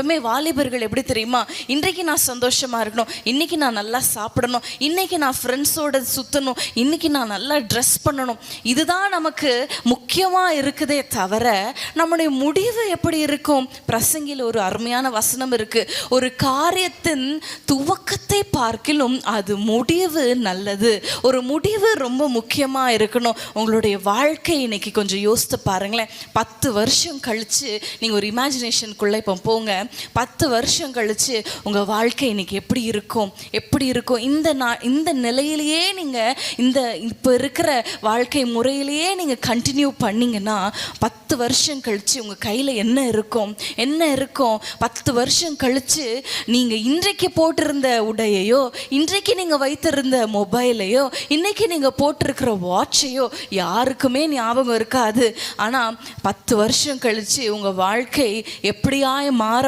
எப்பவுமே வாலிபர்கள் எப்படி தெரியுமா, இன்றைக்கு நான் சந்தோஷமா இருக்கணும், இன்னைக்கு நான் நல்லா சாப்பிடணும், இன்னைக்கு நான் ஃப்ரெண்ட்ஸோட சுற்றணும், இன்னைக்கு நான் நல்லா ட்ரெஸ் பண்ணணும், இதுதான் நமக்கு முக்கியமாக இருக்குதே தவிர நம்முடைய முடிவு எப்படி இருக்கும். பிரசங்கில் ஒரு அருமையான வசனம் இருக்கு, ஒரு காரியத்தின் துவக்கத்தை பார்க்கிலும் அது முடிவு நல்லது. ஒரு முடிவு ரொம்ப முக்கியமாக இருக்கணும். உங்களுடைய வாழ்க்கை இன்னைக்கு கொஞ்சம் யோசித்து பாருங்களேன். 10 வருஷம் கழிச்சு நீங்கள் ஒரு இமேஜினேஷனுக்குள்ளே இப்போ போங்க. 10 வருஷம் கழிச்சு உங்கள் வாழ்க்கை இன்னைக்கு எப்படி இருக்கும், எப்படி இருக்கும்? இந்த நிலையிலேயே நீங்கள் இப்போ இருக்கிற வாழ்க்கை முறையிலேயே நீங்கள் கண்டினியூ பண்ணிங்கன்னா 10 வருஷம் கழிச்சு உங்கள் கையில் என்ன இருக்கும்? 10 வருஷம் கழிச்சு நீங்கள் இன்றைக்கு போட்டிருந்த உடையையோ, இன்றைக்கு நீங்கள் வைத்திருந்த மொபைலையோ, இன்னைக்கு நீங்கள் போட்டிருக்கிற வாட்சையோ யாருக்குமே ஞாபகம் இருக்காது. ஆனால் 10 வருஷம் கழிச்சு உங்கள் வாழ்க்கை எப்படியாய் மாற